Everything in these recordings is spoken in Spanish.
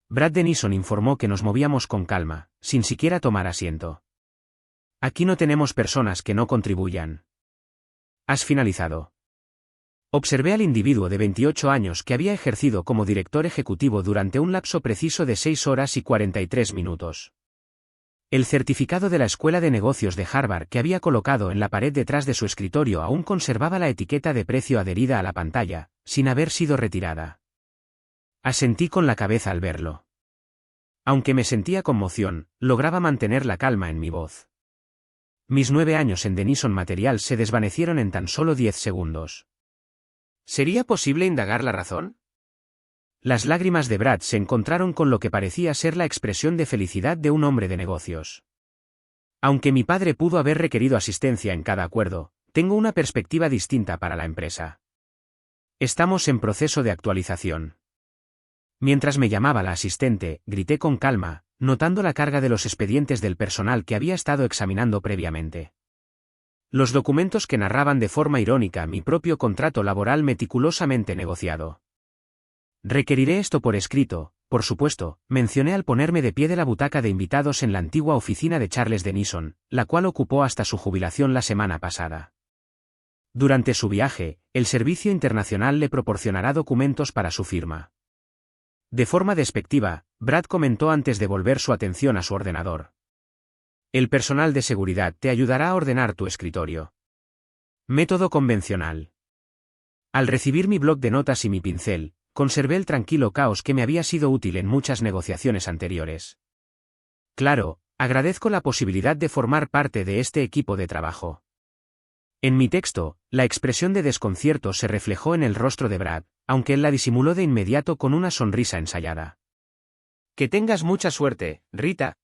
Brad Denison informó que nos movíamos con calma, sin siquiera tomar asiento. Aquí no tenemos personas que no contribuyan. ¿Has finalizado? Observé al individuo de 28 años que había ejercido como director ejecutivo durante un lapso preciso de 6 horas y 43 minutos. El certificado de la Escuela de Negocios de Harvard que había colocado en la pared detrás de su escritorio aún conservaba la etiqueta de precio adherida a la pantalla, sin haber sido retirada. Asentí con la cabeza al verlo. Aunque me sentía conmoción, lograba mantener la calma en mi voz. Mis 9 años en Denison Materials se desvanecieron en tan solo 10 segundos. ¿Sería posible indagar la razón? Las lágrimas de Brad se encontraron con lo que parecía ser la expresión de felicidad de un hombre de negocios. Aunque mi padre pudo haber requerido asistencia en cada acuerdo, tengo una perspectiva distinta para la empresa. Estamos en proceso de actualización. Mientras me llamaba la asistente, grité con calma, notando la carga de los expedientes del personal que había estado examinando previamente. Los documentos que narraban de forma irónica mi propio contrato laboral meticulosamente negociado. Requeriré esto por escrito, por supuesto, mencioné al ponerme de pie de la butaca de invitados en la antigua oficina de Charles Denison, la cual ocupó hasta su jubilación la semana pasada. Durante su viaje, el Servicio Internacional le proporcionará documentos para su firma. De forma despectiva, Brad comentó antes de volver su atención a su ordenador. El personal de seguridad te ayudará a ordenar tu escritorio. Método convencional. Al recibir mi bloc de notas y mi pincel, conservé el tranquilo caos que me había sido útil en muchas negociaciones anteriores. Claro, agradezco la posibilidad de formar parte de este equipo de trabajo. En mi texto, la expresión de desconcierto se reflejó en el rostro de Brad, aunque él la disimuló de inmediato con una sonrisa ensayada. Que tengas mucha suerte, Rita.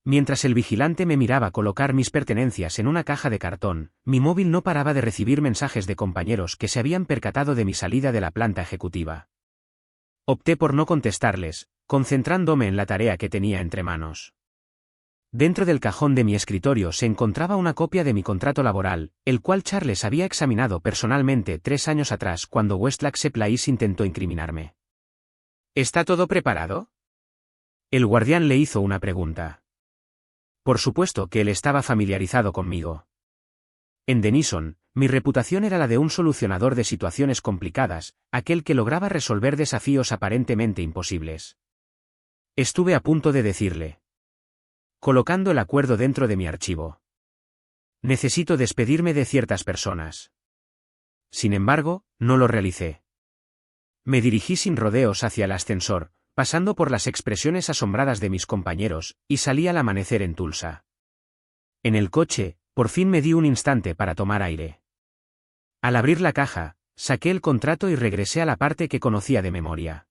Mientras el vigilante me miraba colocar mis pertenencias en una caja de cartón, mi móvil no paraba de recibir mensajes de compañeros que se habían percatado de mi salida de la planta ejecutiva. Opté por no contestarles, concentrándome en la tarea que tenía entre manos. Dentro del cajón de mi escritorio se encontraba una copia de mi contrato laboral, el cual Charles había examinado personalmente 3 años atrás cuando Westlack Supplies intentó incriminarme. ¿Está todo preparado? El guardián le hizo una pregunta. Por supuesto que él estaba familiarizado conmigo. En Denison, mi reputación era la de un solucionador de situaciones complicadas, aquel que lograba resolver desafíos aparentemente imposibles. Estuve a punto de decirle. Colocando el acuerdo dentro de mi archivo. Necesito despedirme de ciertas personas. Sin embargo, no lo realicé. Me dirigí sin rodeos hacia el ascensor, pasando por las expresiones asombradas de mis compañeros, y salí al amanecer en Tulsa. En el coche, por fin me di un instante para tomar aire. Al abrir la caja, saqué el contrato y regresé a la parte que conocía de memoria.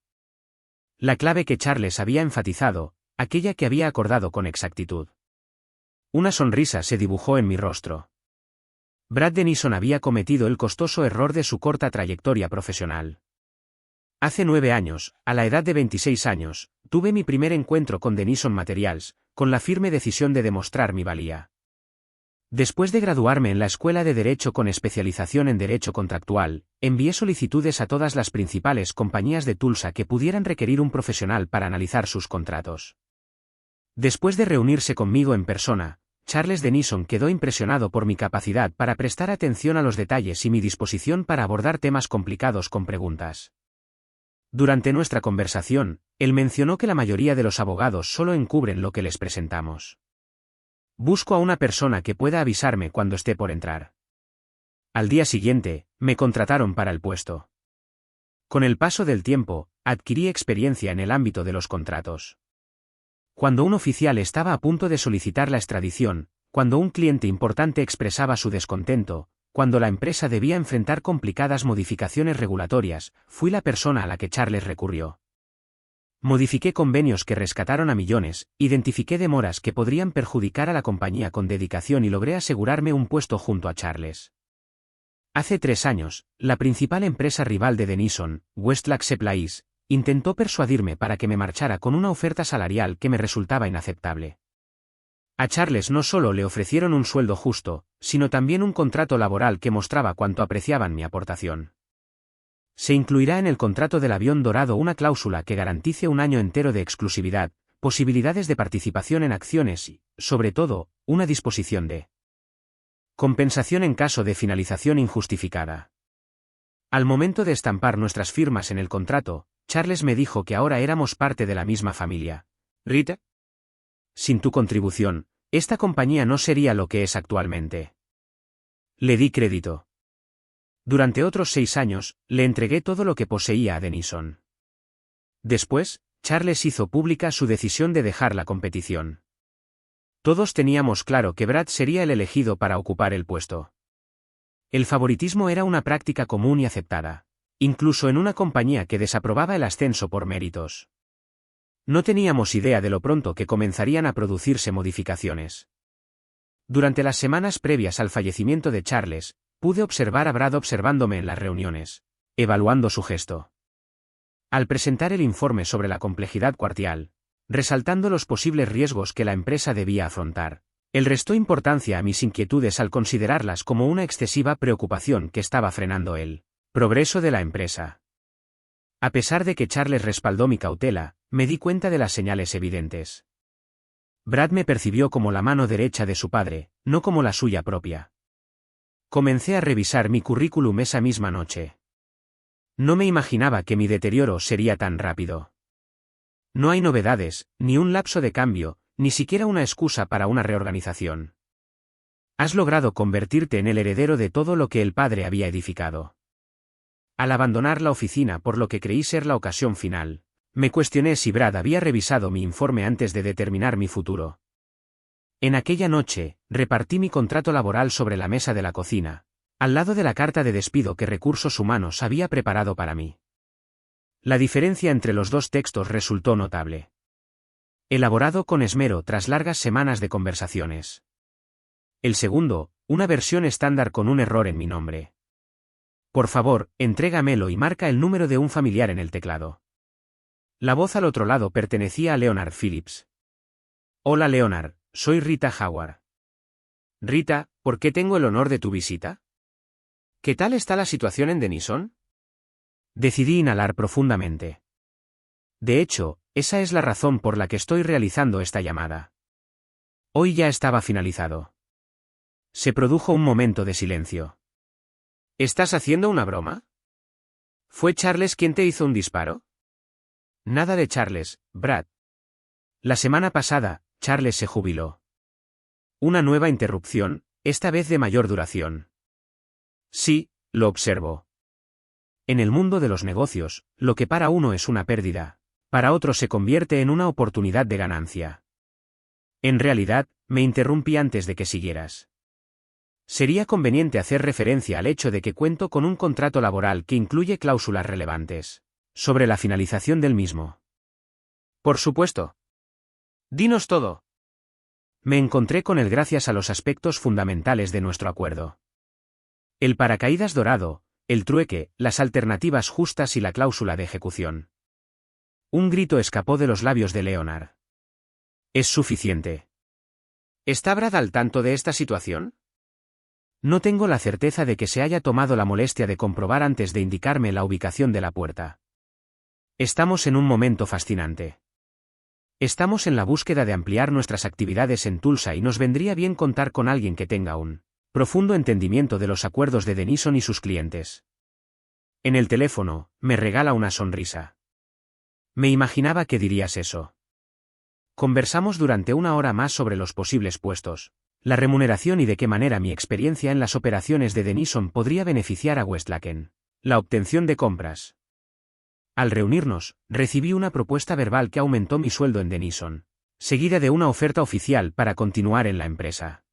La clave que Charles había enfatizado, aquella que había acordado con exactitud. Una sonrisa se dibujó en mi rostro. Brad Denison había cometido el costoso error de su corta trayectoria profesional. Hace 9 años, a la edad de 26 años, tuve mi primer encuentro con Denison Materials, con la firme decisión de demostrar mi valía. Después de graduarme en la Escuela de Derecho con especialización en Derecho Contractual, envié solicitudes a todas las principales compañías de Tulsa que pudieran requerir un profesional para analizar sus contratos. Después de reunirse conmigo en persona, Charles Denison quedó impresionado por mi capacidad para prestar atención a los detalles y mi disposición para abordar temas complicados con preguntas. Durante nuestra conversación, él mencionó que la mayoría de los abogados solo encubren lo que les presentamos. Busco a una persona que pueda avisarme cuando esté por entrar. Al día siguiente, me contrataron para el puesto. Con el paso del tiempo, adquirí experiencia en el ámbito de los contratos. Cuando un oficial estaba a punto de solicitar la extradición, cuando un cliente importante expresaba su descontento, cuando la empresa debía enfrentar complicadas modificaciones regulatorias, fui la persona a la que Charles recurrió. Modifiqué convenios que rescataron a millones, identifiqué demoras que podrían perjudicar a la compañía con dedicación y logré asegurarme un puesto junto a Charles. Hace 3 años, la principal empresa rival de Denison, Westlack Supplies, intentó persuadirme para que me marchara con una oferta salarial que me resultaba inaceptable. A Charles no solo le ofrecieron un sueldo justo, sino también un contrato laboral que mostraba cuánto apreciaban mi aportación. Se incluirá en el contrato del avión dorado una cláusula que garantice un año entero de exclusividad, posibilidades de participación en acciones y, sobre todo, una disposición de compensación en caso de finalización injustificada. Al momento de estampar nuestras firmas en el contrato, Charles me dijo que ahora éramos parte de la misma familia. Rita, sin tu contribución, esta compañía no sería lo que es actualmente. Le di crédito. Durante otros 6 años, le entregué todo lo que poseía a Denison. Después, Charles hizo pública su decisión de dejar la competición. Todos teníamos claro que Brad sería el elegido para ocupar el puesto. El favoritismo era una práctica común y aceptada, incluso en una compañía que desaprobaba el ascenso por méritos. No teníamos idea de lo pronto que comenzarían a producirse modificaciones. Durante las semanas previas al fallecimiento de Charles, pude observar a Brad observándome en las reuniones, evaluando su gesto. Al presentar el informe sobre la complejidad cuartial, resaltando los posibles riesgos que la empresa debía afrontar, él restó importancia a mis inquietudes al considerarlas como una excesiva preocupación que estaba frenando el progreso de la empresa. A pesar de que Charles respaldó mi cautela, me di cuenta de las señales evidentes. Brad me percibió como la mano derecha de su padre, no como la suya propia. Comencé a revisar mi currículum esa misma noche. No me imaginaba que mi deterioro sería tan rápido. No hay novedades, ni un lapso de cambio, ni siquiera una excusa para una reorganización. Has logrado convertirte en el heredero de todo lo que el padre había edificado. Al abandonar la oficina por lo que creí ser la ocasión final, me cuestioné si Brad había revisado mi informe antes de determinar mi futuro. En aquella noche, repartí mi contrato laboral sobre la mesa de la cocina, al lado de la carta de despido que Recursos Humanos había preparado para mí. La diferencia entre los dos textos resultó notable. Elaborado con esmero tras largas semanas de conversaciones. El segundo, una versión estándar con un error en mi nombre. Por favor, entrégamelo y marca el número de un familiar en el teclado. La voz al otro lado pertenecía a Leonard Phillips. Hola Leonard, soy Rita Howard. Rita, ¿por qué tengo el honor de tu visita? ¿Qué tal está la situación en Denison? Decidí inhalar profundamente. De hecho, esa es la razón por la que estoy realizando esta llamada. Hoy ya estaba finalizado. Se produjo un momento de silencio. ¿Estás haciendo una broma? ¿Fue Charles quien te hizo un disparo? Nada de Charles, Brad. La semana pasada, Charles se jubiló. Una nueva interrupción, esta vez de mayor duración. Sí, lo observo. En el mundo de los negocios, lo que para uno es una pérdida, para otro se convierte en una oportunidad de ganancia. En realidad, me interrumpí antes de que siguieras. Sería conveniente hacer referencia al hecho de que cuento con un contrato laboral que incluye cláusulas relevantes sobre la finalización del mismo. Por supuesto. Dinos todo. Me encontré con él gracias a los aspectos fundamentales de nuestro acuerdo. El paracaídas dorado, el trueque, las alternativas justas y la cláusula de ejecución. Un grito escapó de los labios de Leonard. ¿Es suficiente? ¿Está Brad al tanto de esta situación? No tengo la certeza de que se haya tomado la molestia de comprobar antes de indicarme la ubicación de la puerta. Estamos en un momento fascinante. Estamos en la búsqueda de ampliar nuestras actividades en Tulsa y nos vendría bien contar con alguien que tenga un profundo entendimiento de los acuerdos de Denison y sus clientes. En el teléfono, me regala una sonrisa. Me imaginaba que dirías eso. Conversamos durante 1 hora más sobre los posibles puestos, la remuneración y de qué manera mi experiencia en las operaciones de Denison podría beneficiar a Westlaken. La obtención de compras. Al reunirnos, recibí una propuesta verbal que aumentó mi sueldo en Denison, seguida de una oferta oficial para continuar en la empresa.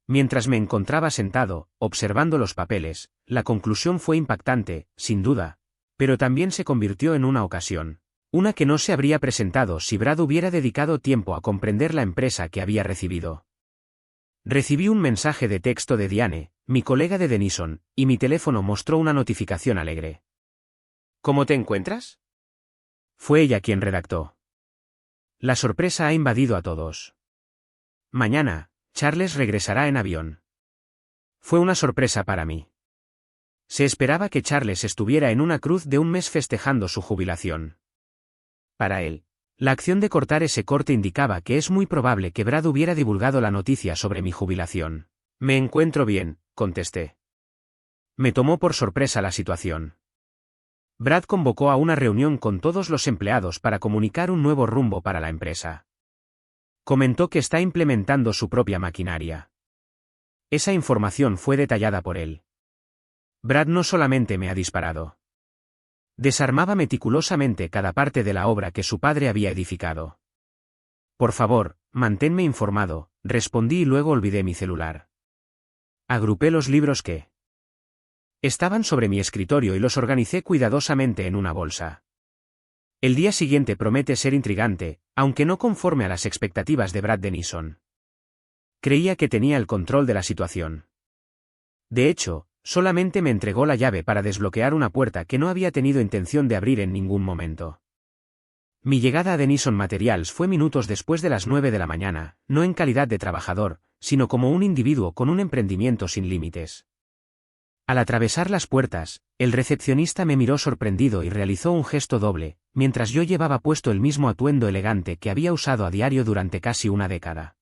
Mientras me encontraba sentado, observando los papeles, la conclusión fue impactante, sin duda, pero también se convirtió en una ocasión, una que no se habría presentado si Brad hubiera dedicado tiempo a comprender la empresa que había recibido. Recibí un mensaje de texto de Diane, mi colega de Denison, y mi teléfono mostró una notificación alegre. ¿Cómo te encuentras? Fue ella quien redactó. La sorpresa ha invadido a todos. Mañana, Charles regresará en avión. Fue una sorpresa para mí. Se esperaba que Charles estuviera en una cruz de un mes festejando su jubilación. Para él, la acción de cortar ese corte indicaba que es muy probable que Brad hubiera divulgado la noticia sobre mi jubilación. Me encuentro bien, contesté. Me tomó por sorpresa la situación. Brad convocó a una reunión con todos los empleados para comunicar un nuevo rumbo para la empresa. Comentó que está implementando su propia maquinaria. Esa información fue detallada por él. Brad no solamente me ha disparado. Desarmaba meticulosamente cada parte de la obra que su padre había edificado. Por favor, manténme informado, respondí y luego olvidé mi celular. Agrupé los libros que estaban sobre mi escritorio y los organicé cuidadosamente en una bolsa. El día siguiente promete ser intrigante, aunque no conforme a las expectativas de Brad Denison. Creía que tenía el control de la situación. De hecho, solamente me entregó la llave para desbloquear una puerta que no había tenido intención de abrir en ningún momento. Mi llegada a Denison Materials fue minutos después de las 9 de la mañana, no en calidad de trabajador, sino como un individuo con un emprendimiento sin límites. Al atravesar las puertas, el recepcionista me miró sorprendido y realizó un gesto doble, mientras yo llevaba puesto el mismo atuendo elegante que había usado a diario durante casi una década.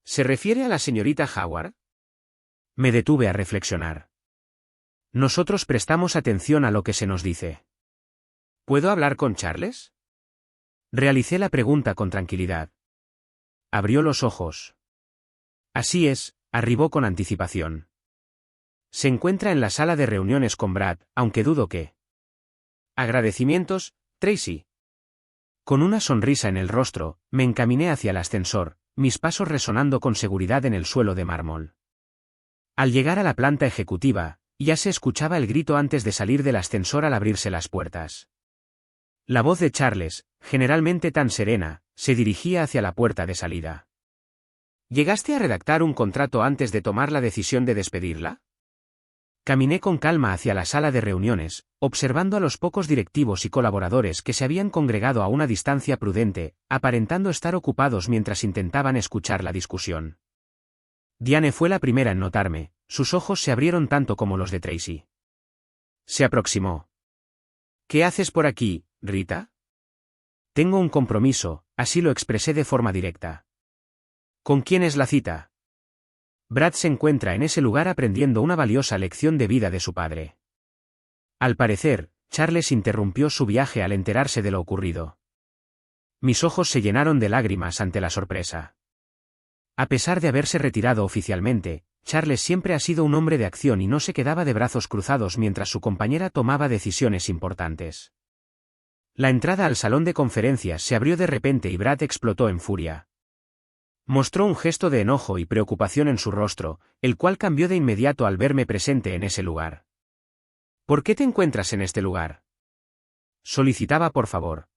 ¿Se refiere a la señorita Howard? Me detuve a reflexionar. Nosotros prestamos atención a lo que se nos dice. ¿Puedo hablar con Charles? Realicé la pregunta con tranquilidad. Abrió los ojos. Así es, arribó con anticipación. Se encuentra en la sala de reuniones con Brad, aunque dudo que. Agradecimientos, Tracy. Con una sonrisa en el rostro, me encaminé hacia el ascensor, mis pasos resonando con seguridad en el suelo de mármol. Al llegar a la planta ejecutiva, ya se escuchaba el grito antes de salir del ascensor al abrirse las puertas. La voz de Charles, generalmente tan serena, se dirigía hacia la puerta de salida. ¿Llegaste a redactar un contrato antes de tomar la decisión de despedirla? Caminé con calma hacia la sala de reuniones, observando a los pocos directivos y colaboradores que se habían congregado a una distancia prudente, aparentando estar ocupados mientras intentaban escuchar la discusión. Diane fue la primera en notarme, sus ojos se abrieron tanto como los de Tracy. Se aproximó. ¿Qué haces por aquí, Rita? Tengo un compromiso, así lo expresé de forma directa. ¿Con quién es la cita? Brad se encuentra en ese lugar aprendiendo una valiosa lección de vida de su padre. Al parecer, Charles interrumpió su viaje al enterarse de lo ocurrido. Mis ojos se llenaron de lágrimas ante la sorpresa. A pesar de haberse retirado oficialmente, Charles siempre ha sido un hombre de acción y no se quedaba de brazos cruzados mientras su compañera tomaba decisiones importantes. La entrada al salón de conferencias se abrió de repente y Brad explotó en furia. Mostró un gesto de enojo y preocupación en su rostro, el cual cambió de inmediato al verme presente en ese lugar. ¿Por qué te encuentras en este lugar? Solicitaba por favor.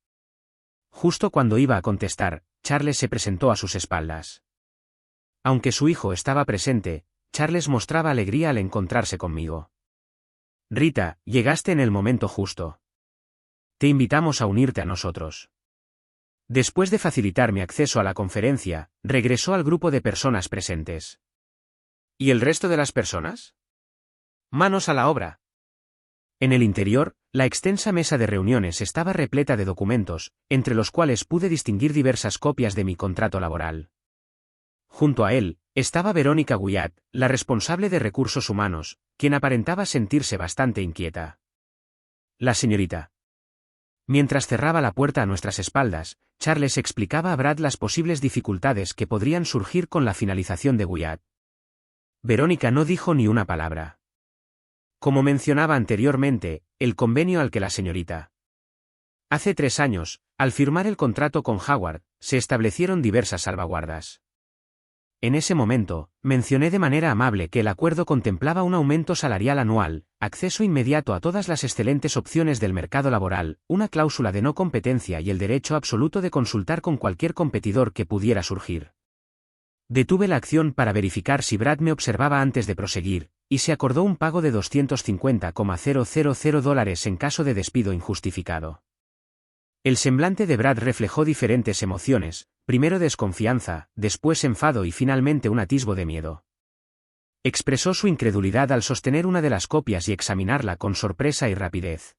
Justo cuando iba a contestar, Charles se presentó a sus espaldas. Aunque su hijo estaba presente, Charles mostraba alegría al encontrarse conmigo. Rita, llegaste en el momento justo. Te invitamos a unirte a nosotros. Después de facilitar mi acceso a la conferencia, regresó al grupo de personas presentes. ¿Y el resto de las personas? Manos a la obra. En el interior, la extensa mesa de reuniones estaba repleta de documentos, entre los cuales pude distinguir diversas copias de mi contrato laboral. Junto a él, estaba Verónica Guyat, la responsable de recursos humanos, quien aparentaba sentirse bastante inquieta. La señorita. Mientras cerraba la puerta a nuestras espaldas, Charles explicaba a Brad las posibles dificultades que podrían surgir con la finalización de Guyat. Verónica no dijo ni una palabra. Como mencionaba anteriormente, el convenio al que la señorita. Hace 3 años, al firmar el contrato con Howard, se establecieron diversas salvaguardas. En ese momento, mencioné de manera amable que el acuerdo contemplaba un aumento salarial anual, acceso inmediato a todas las excelentes opciones del mercado laboral, una cláusula de no competencia y el derecho absoluto de consultar con cualquier competidor que pudiera surgir. Detuve la acción para verificar si Brad me observaba antes de proseguir, y se acordó un pago de $250,000 en caso de despido injustificado. El semblante de Brad reflejó diferentes emociones, primero desconfianza, después enfado y finalmente un atisbo de miedo. Expresó su incredulidad al sostener una de las copias y examinarla con sorpresa y rapidez.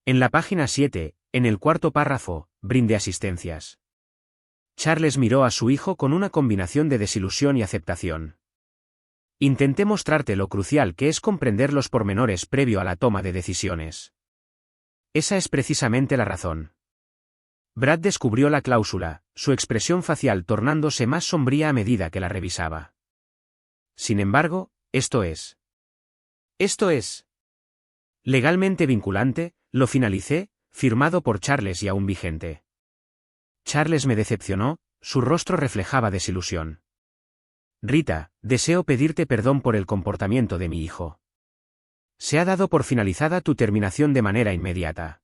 En la página 7, en el cuarto párrafo, brinde asistencias. Charles miró a su hijo con una combinación de desilusión y aceptación. Intenté mostrarte lo crucial que es comprender los pormenores previo a la toma de decisiones. Esa es precisamente la razón. Brad descubrió la cláusula, su expresión facial tornándose más sombría a medida que la revisaba. Sin embargo, esto es legalmente vinculante, lo finalicé, firmado por Charles y aún vigente. Charles me decepcionó, su rostro reflejaba desilusión. Rita, deseo pedirte perdón por el comportamiento de mi hijo. Se ha dado por finalizada tu terminación de manera inmediata.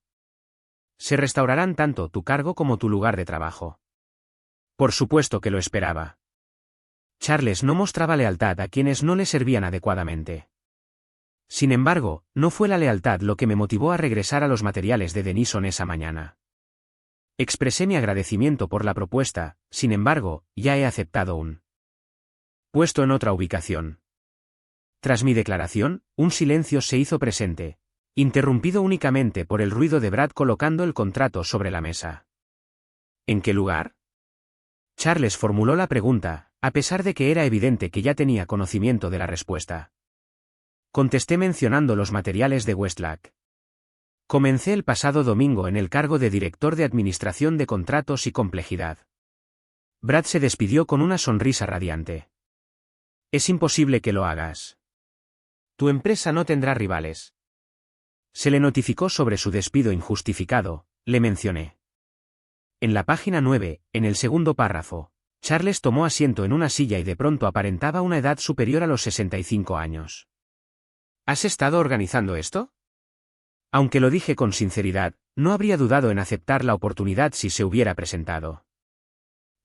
Se restaurarán tanto tu cargo como tu lugar de trabajo. Por supuesto que lo esperaba. Charles no mostraba lealtad a quienes no le servían adecuadamente. Sin embargo, no fue la lealtad lo que me motivó a regresar a los materiales de Denison esa mañana. Expresé mi agradecimiento por la propuesta, sin embargo, ya he aceptado un puesto en otra ubicación. Tras mi declaración, un silencio se hizo presente, interrumpido únicamente por el ruido de Brad colocando el contrato sobre la mesa. ¿En qué lugar? Charles formuló la pregunta, a pesar de que era evidente que ya tenía conocimiento de la respuesta. Contesté mencionando los materiales de Westlack. Comencé el pasado domingo en el cargo de director de Administración de Contratos y Complejidad. Brad se despidió con una sonrisa radiante. Es imposible que lo hagas. Tu empresa no tendrá rivales. Se le notificó sobre su despido injustificado, le mencioné. En la página 9, en el segundo párrafo, Charles tomó asiento en una silla y de pronto aparentaba una edad superior a los 65 años. ¿Has estado organizando esto? Aunque lo dije con sinceridad, no habría dudado en aceptar la oportunidad si se hubiera presentado.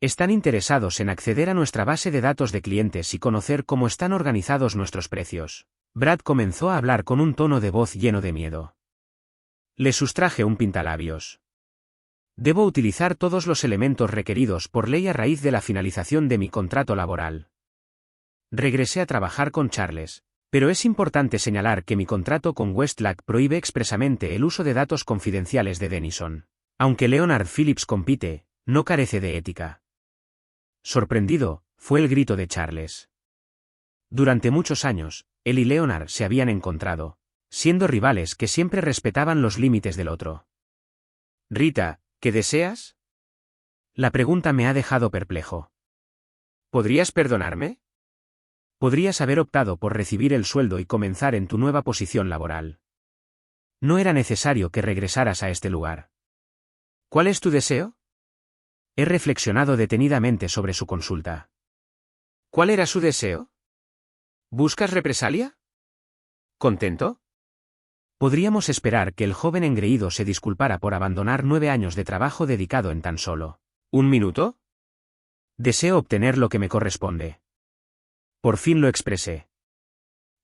Están interesados en acceder a nuestra base de datos de clientes y conocer cómo están organizados nuestros precios. Brad comenzó a hablar con un tono de voz lleno de miedo. Le sustraje un pintalabios. Debo utilizar todos los elementos requeridos por ley a raíz de la finalización de mi contrato laboral. Regresé a trabajar con Charles, pero es importante señalar que mi contrato con Westlack prohíbe expresamente el uso de datos confidenciales de Denison. Aunque Leonard Phillips compite, no carece de ética. Sorprendido, fue el grito de Charles. Durante muchos años, él y Leonard se habían encontrado, siendo rivales que siempre respetaban los límites del otro. Rita, ¿qué deseas? La pregunta me ha dejado perplejo. ¿Podrías perdonarme? Podrías haber optado por recibir el sueldo y comenzar en tu nueva posición laboral. No era necesario que regresaras a este lugar. ¿Cuál es tu deseo? He reflexionado detenidamente sobre su consulta. ¿Cuál era su deseo? ¿Buscas represalia? ¿Contento? Podríamos esperar que el joven engreído se disculpara por abandonar 9 años de trabajo dedicado en tan solo ¿un minuto? Deseo obtener lo que me corresponde. Por fin lo expresé.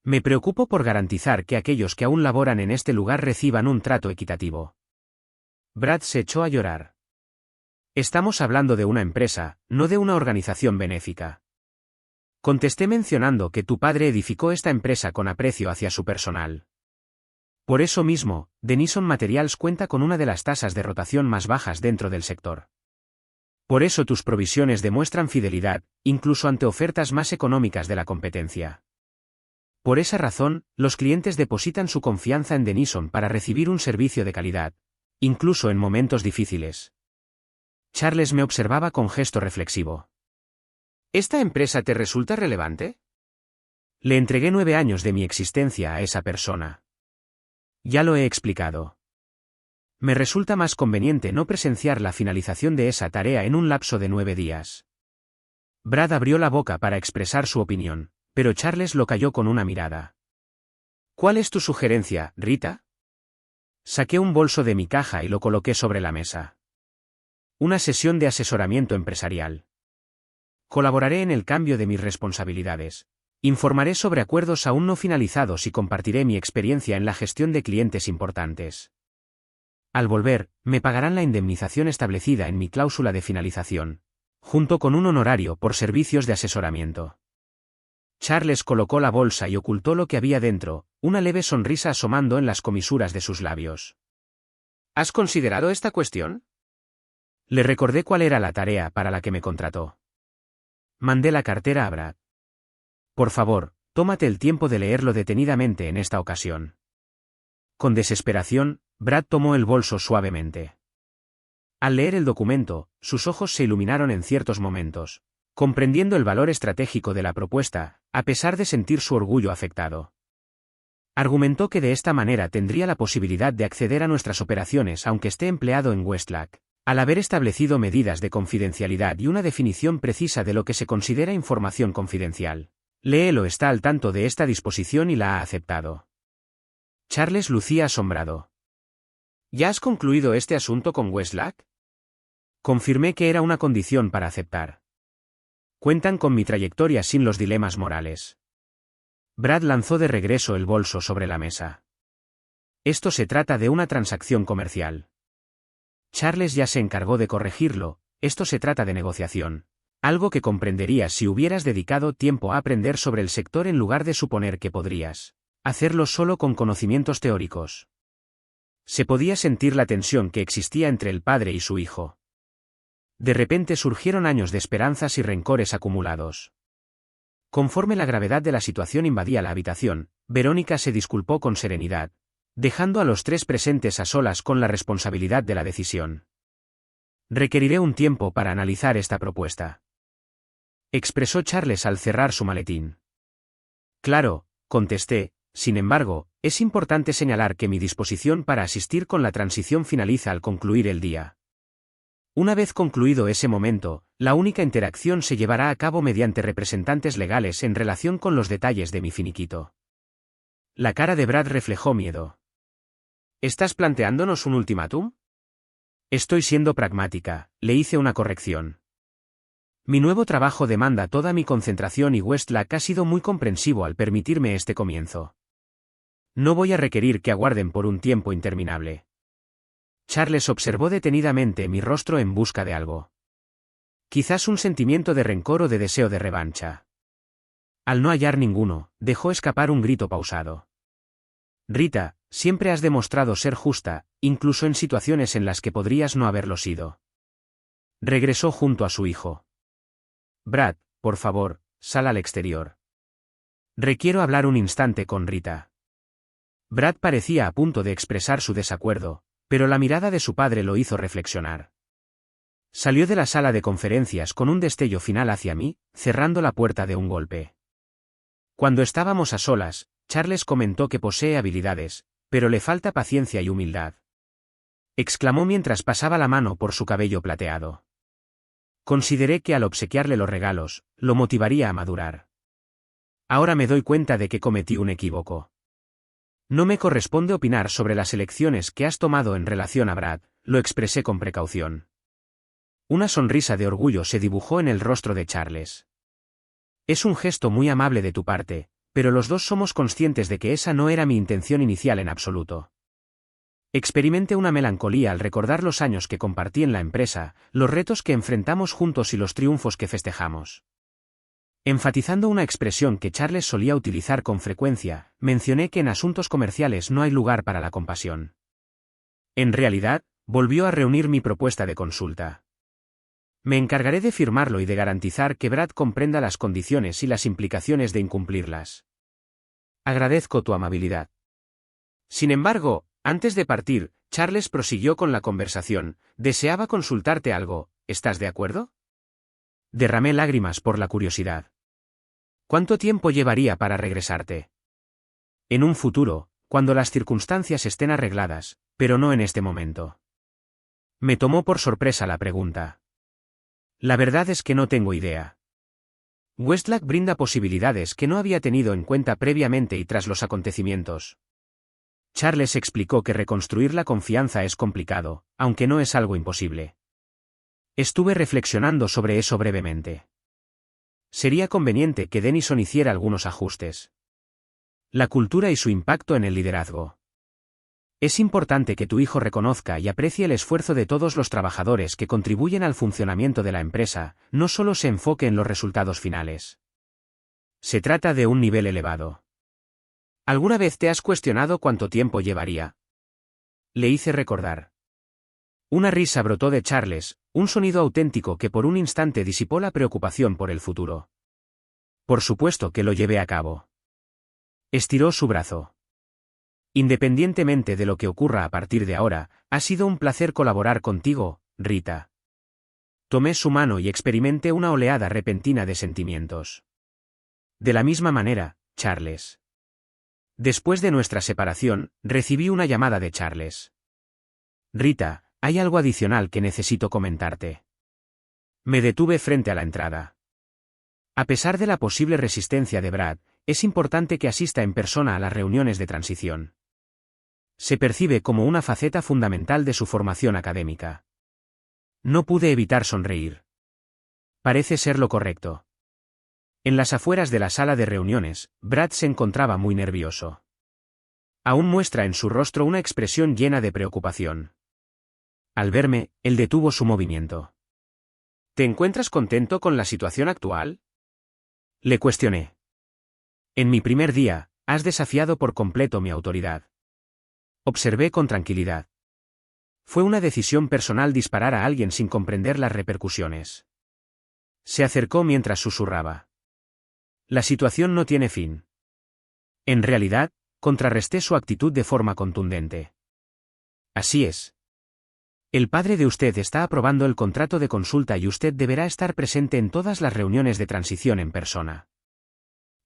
Me preocupo por garantizar que aquellos que aún laboran en este lugar reciban un trato equitativo. Brad se echó a llorar. Estamos hablando de una empresa, no de una organización benéfica. Contesté mencionando que tu padre edificó esta empresa con aprecio hacia su personal. Por eso mismo, Denison Materials cuenta con una de las tasas de rotación más bajas dentro del sector. Por eso tus provisiones demuestran fidelidad, incluso ante ofertas más económicas de la competencia. Por esa razón, los clientes depositan su confianza en Denison para recibir un servicio de calidad, incluso en momentos difíciles. Charles me observaba con gesto reflexivo. ¿Esta empresa te resulta relevante? Le entregué 9 años de mi existencia a esa persona. Ya lo he explicado. Me resulta más conveniente no presenciar la finalización de esa tarea en un lapso de 9 días. Brad abrió la boca para expresar su opinión, pero Charles lo calló con una mirada. ¿Cuál es tu sugerencia, Rita? Saqué un bolso de mi caja y lo coloqué sobre la mesa. Una sesión de asesoramiento empresarial. Colaboraré en el cambio de mis responsabilidades. Informaré sobre acuerdos aún no finalizados y compartiré mi experiencia en la gestión de clientes importantes. Al volver, me pagarán la indemnización establecida en mi cláusula de finalización, junto con un honorario por servicios de asesoramiento. Charles colocó la bolsa y ocultó lo que había dentro, una leve sonrisa asomando en las comisuras de sus labios. ¿Has considerado esta cuestión? Le recordé cuál era la tarea para la que me contrató. Mandé la cartera a Brad. Por favor, tómate el tiempo de leerlo detenidamente en esta ocasión. Con desesperación, Brad tomó el bolso suavemente. Al leer el documento, sus ojos se iluminaron en ciertos momentos, comprendiendo el valor estratégico de la propuesta, a pesar de sentir su orgullo afectado. Argumentó que de esta manera tendría la posibilidad de acceder a nuestras operaciones aunque esté empleado en Westlac, al haber establecido medidas de confidencialidad y una definición precisa de lo que se considera información confidencial. Léelo está al tanto de esta disposición y la ha aceptado. Charles lucía asombrado. ¿Ya has concluido este asunto con Westlac? Confirmé que era una condición para aceptar. Cuentan con mi trayectoria sin los dilemas morales. Brad lanzó de regreso el bolso sobre la mesa. Esto se trata de una transacción comercial. Charles ya se encargó de corregirlo, esto se trata de negociación. Algo que comprenderías si hubieras dedicado tiempo a aprender sobre el sector en lugar de suponer que podrías hacerlo solo con conocimientos teóricos. Se podía sentir la tensión que existía entre el padre y su hijo. De repente surgieron años de esperanzas y rencores acumulados. Conforme la gravedad de la situación invadía la habitación, Verónica se disculpó con serenidad, dejando a los tres presentes a solas con la responsabilidad de la decisión. Requeriré un tiempo para analizar esta propuesta, expresó Charles al cerrar su maletín. Claro, contesté, sin embargo, es importante señalar que mi disposición para asistir con la transición finaliza al concluir el día. Una vez concluido ese momento, la única interacción se llevará a cabo mediante representantes legales en relación con los detalles de mi finiquito. La cara de Brad reflejó miedo. ¿Estás planteándonos un ultimátum? Estoy siendo pragmática, le hice una corrección. Mi nuevo trabajo demanda toda mi concentración y Westlac ha sido muy comprensivo al permitirme este comienzo. No voy a requerir que aguarden por un tiempo interminable. Charles observó detenidamente mi rostro en busca de algo. Quizás un sentimiento de rencor o de deseo de revancha. Al no hallar ninguno, dejó escapar un grito pausado. Rita, siempre has demostrado ser justa, incluso en situaciones en las que podrías no haberlo sido. Regresó junto a su hijo. Brad, por favor, sal al exterior. Requiero hablar un instante con Rita. Brad parecía a punto de expresar su desacuerdo, pero la mirada de su padre lo hizo reflexionar. Salió de la sala de conferencias con un destello final hacia mí, cerrando la puerta de un golpe. Cuando estábamos a solas, Charles comentó que posee habilidades, pero le falta paciencia y humildad. Exclamó mientras pasaba la mano por su cabello plateado. Consideré que al obsequiarle los regalos, lo motivaría a madurar. Ahora me doy cuenta de que cometí un equívoco. No me corresponde opinar sobre las elecciones que has tomado en relación a Brad, lo expresé con precaución. Una sonrisa de orgullo se dibujó en el rostro de Charles. Es un gesto muy amable de tu parte, pero los dos somos conscientes de que esa no era mi intención inicial en absoluto. Experimenté una melancolía al recordar los años que compartí en la empresa, los retos que enfrentamos juntos y los triunfos que festejamos. Enfatizando una expresión que Charles solía utilizar con frecuencia, mencioné que en asuntos comerciales no hay lugar para la compasión. En realidad, volvió a reunir mi propuesta de consulta. Me encargaré de firmarlo y de garantizar que Brad comprenda las condiciones y las implicaciones de incumplirlas. Agradezco tu amabilidad. Sin embargo, antes de partir, Charles prosiguió con la conversación. Deseaba consultarte algo, ¿estás de acuerdo? Derramé lágrimas por la curiosidad. ¿Cuánto tiempo llevaría para regresarte? En un futuro, cuando las circunstancias estén arregladas, pero no en este momento. Me tomó por sorpresa la pregunta. La verdad es que no tengo idea. Westlac brinda posibilidades que no había tenido en cuenta previamente y tras los acontecimientos. Charles explicó que reconstruir la confianza es complicado, aunque no es algo imposible. Estuve reflexionando sobre eso brevemente. Sería conveniente que Denison hiciera algunos ajustes. La cultura y su impacto en el liderazgo. Es importante que tu hijo reconozca y aprecie el esfuerzo de todos los trabajadores que contribuyen al funcionamiento de la empresa, no solo se enfoque en los resultados finales. Se trata de un nivel elevado. ¿Alguna vez te has cuestionado cuánto tiempo llevaría? Le hice recordar. Una risa brotó de Charles, un sonido auténtico que por un instante disipó la preocupación por el futuro. Por supuesto que lo llevé a cabo. Estiró su brazo. Independientemente de lo que ocurra a partir de ahora, ha sido un placer colaborar contigo, Rita. Tomé su mano y experimenté una oleada repentina de sentimientos. De la misma manera, Charles. Después de nuestra separación, recibí una llamada de Charles. Rita, hay algo adicional que necesito comentarte. Me detuve frente a la entrada. A pesar de la posible resistencia de Brad, es importante que asista en persona a las reuniones de transición. Se percibe como una faceta fundamental de su formación académica. No pude evitar sonreír. Parece ser lo correcto. En las afueras de la sala de reuniones, Brad se encontraba muy nervioso. Aún muestra en su rostro una expresión llena de preocupación. Al verme, él detuvo su movimiento. ¿Te encuentras contento con la situación actual? Le cuestioné. En mi primer día, has desafiado por completo mi autoridad. Observé con tranquilidad. Fue una decisión personal disparar a alguien sin comprender las repercusiones. Se acercó mientras susurraba. La situación no tiene fin. En realidad, contrarresté su actitud de forma contundente. Así es. El padre de usted está aprobando el contrato de consulta y usted deberá estar presente en todas las reuniones de transición en persona.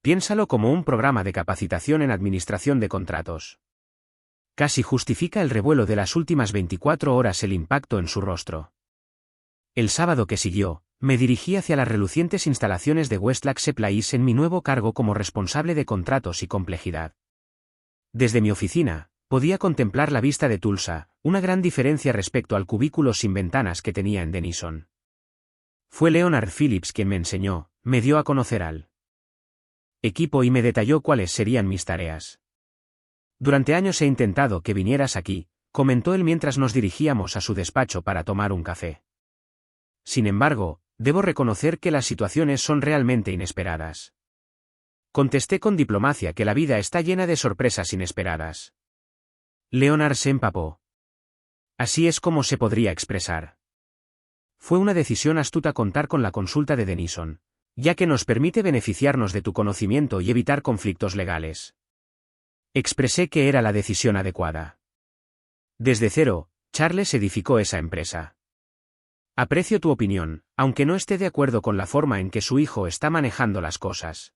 Piénsalo como un programa de capacitación en administración de contratos. Casi justifica el revuelo de las últimas 24 horas el impacto en su rostro. El sábado que siguió, me dirigí hacia las relucientes instalaciones de Westlake Place en mi nuevo cargo como responsable de contratos y complejidad. Desde mi oficina, podía contemplar la vista de Tulsa, una gran diferencia respecto al cubículo sin ventanas que tenía en Denison. Fue Leonard Phillips quien me enseñó, me dio a conocer al equipo y me detalló cuáles serían mis tareas. Durante años he intentado que vinieras aquí, comentó él mientras nos dirigíamos a su despacho para tomar un café. Sin embargo, debo reconocer que las situaciones son realmente inesperadas. Contesté con diplomacia que la vida está llena de sorpresas inesperadas. Leonard se empapó. Así es como se podría expresar. Fue una decisión astuta contar con la consulta de Denison, ya que nos permite beneficiarnos de tu conocimiento y evitar conflictos legales. Expresé que era la decisión adecuada. Desde cero, Charles edificó esa empresa. Aprecio tu opinión, aunque no esté de acuerdo con la forma en que su hijo está manejando las cosas.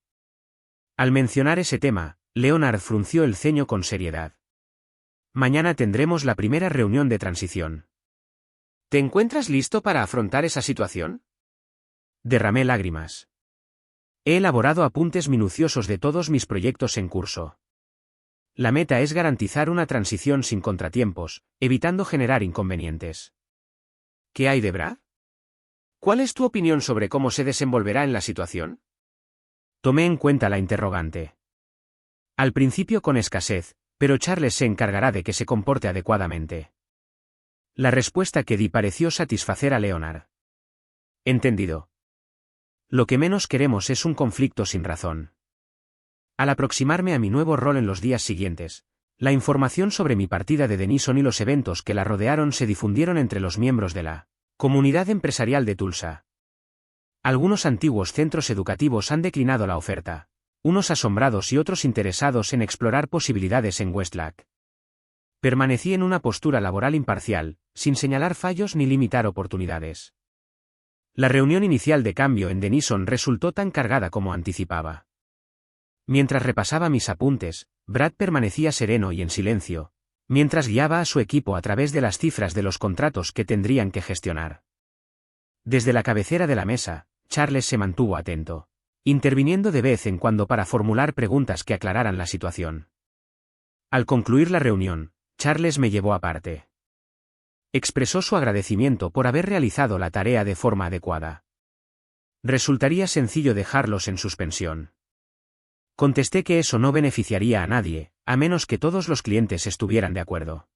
Al mencionar ese tema, Leonard frunció el ceño con seriedad. Mañana tendremos la primera reunión de transición. ¿Te encuentras listo para afrontar esa situación? Derramé lágrimas. He elaborado apuntes minuciosos de todos mis proyectos en curso. La meta es garantizar una transición sin contratiempos, evitando generar inconvenientes. ¿Qué hay de Brad? ¿Cuál es tu opinión sobre cómo se desenvolverá en la situación? Tomé en cuenta la interrogante. Al principio con escasez, pero Charles se encargará de que se comporte adecuadamente. La respuesta que di pareció satisfacer a Leonard. Entendido. Lo que menos queremos es un conflicto sin razón. Al aproximarme a mi nuevo rol en los días siguientes, la información sobre mi partida de Denison y los eventos que la rodearon se difundieron entre los miembros de la comunidad empresarial de Tulsa. Algunos antiguos centros educativos han declinado la oferta, unos asombrados y otros interesados en explorar posibilidades en Westlake. Permanecí en una postura laboral imparcial, sin señalar fallos ni limitar oportunidades. La reunión inicial de cambio en Denison resultó tan cargada como anticipaba. Mientras repasaba mis apuntes, Brad permanecía sereno y en silencio, mientras guiaba a su equipo a través de las cifras de los contratos que tendrían que gestionar. Desde la cabecera de la mesa, Charles se mantuvo atento, interviniendo de vez en cuando para formular preguntas que aclararan la situación. Al concluir la reunión, Charles me llevó aparte. Expresó su agradecimiento por haber realizado la tarea de forma adecuada. Resultaría sencillo dejarlos en suspensión. Contesté que eso no beneficiaría a nadie, a menos que todos los clientes estuvieran de acuerdo.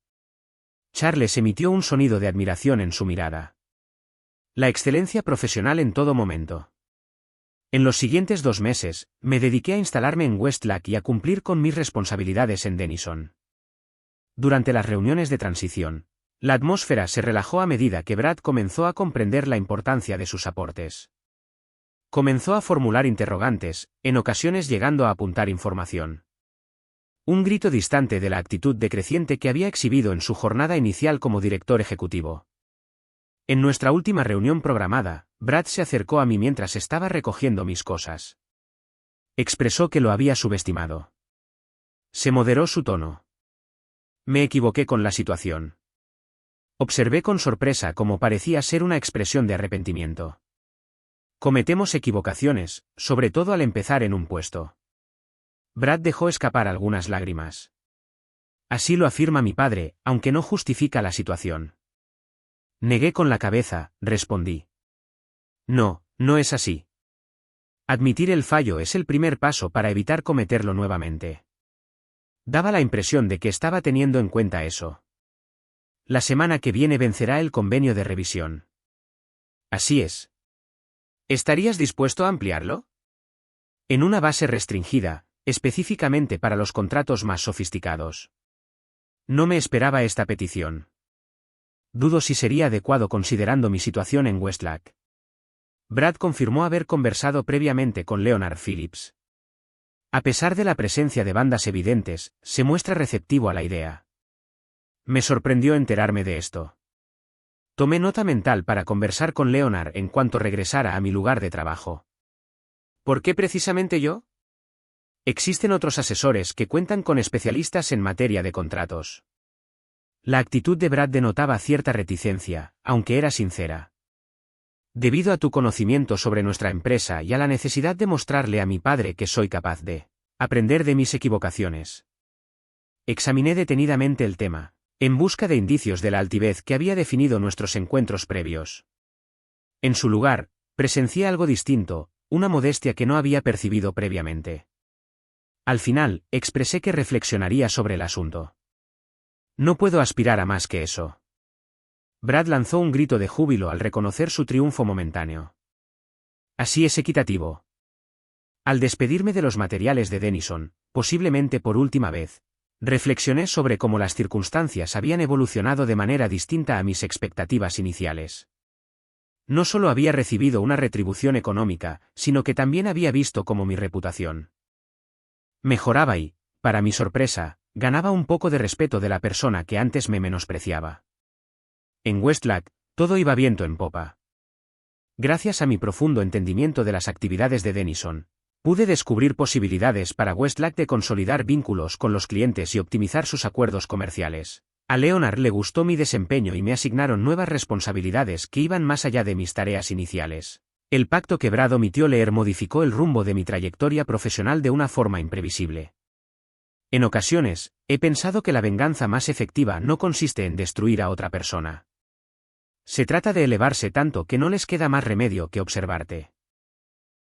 Charles emitió un sonido de admiración en su mirada. La excelencia profesional en todo momento. En los siguientes 2 meses, me dediqué a instalarme en Westlac y a cumplir con mis responsabilidades en Denison. Durante las reuniones de transición, la atmósfera se relajó a medida que Brad comenzó a comprender la importancia de sus aportes. Comenzó a formular interrogantes, en ocasiones llegando a apuntar información. Un grito distante de la actitud decreciente que había exhibido en su jornada inicial como director ejecutivo. En nuestra última reunión programada, Brad se acercó a mí mientras estaba recogiendo mis cosas. Expresó que lo había subestimado. Se moderó su tono. Me equivoqué con la situación. Observé con sorpresa cómo parecía ser una expresión de arrepentimiento. Cometemos equivocaciones, sobre todo al empezar en un puesto. Brad dejó escapar algunas lágrimas. Así lo afirma mi padre, aunque no justifica la situación. Negué con la cabeza, respondí. No, no es así. Admitir el fallo es el primer paso para evitar cometerlo nuevamente. Daba la impresión de que estaba teniendo en cuenta eso. La semana que viene vencerá el convenio de revisión. Así es. ¿Estarías dispuesto a ampliarlo? En una base restringida, específicamente para los contratos más sofisticados. No me esperaba esta petición. Dudo si sería adecuado considerando mi situación en Westlac. Brad confirmó haber conversado previamente con Leonard Phillips. A pesar de la presencia de bandas evidentes, se muestra receptivo a la idea. Me sorprendió enterarme de esto. Tomé nota mental para conversar con Leonard en cuanto regresara a mi lugar de trabajo. ¿Por qué precisamente yo? Existen otros asesores que cuentan con especialistas en materia de contratos. La actitud de Brad denotaba cierta reticencia, aunque era sincera. Debido a tu conocimiento sobre nuestra empresa y a la necesidad de mostrarle a mi padre que soy capaz de aprender de mis equivocaciones. Examiné detenidamente el tema, en busca de indicios de la altivez que había definido nuestros encuentros previos. En su lugar, presencié algo distinto, una modestia que no había percibido previamente. Al final, expresé que reflexionaría sobre el asunto. No puedo aspirar a más que eso. Brad lanzó un grito de júbilo al reconocer su triunfo momentáneo. Así es equitativo. Al despedirme de los materiales de Denison, posiblemente por última vez, reflexioné sobre cómo las circunstancias habían evolucionado de manera distinta a mis expectativas iniciales. No solo había recibido una retribución económica, sino que también había visto cómo mi reputación mejoraba y, para mi sorpresa, ganaba un poco de respeto de la persona que antes me menospreciaba. En Westlac, todo iba viento en popa. Gracias a mi profundo entendimiento de las actividades de Denison, pude descubrir posibilidades para Westlac de consolidar vínculos con los clientes y optimizar sus acuerdos comerciales. A Leonard le gustó mi desempeño y me asignaron nuevas responsabilidades que iban más allá de mis tareas iniciales. El pacto que Brad omitió leer modificó el rumbo de mi trayectoria profesional de una forma imprevisible. En ocasiones, he pensado que la venganza más efectiva no consiste en destruir a otra persona. Se trata de elevarse tanto que no les queda más remedio que observarte.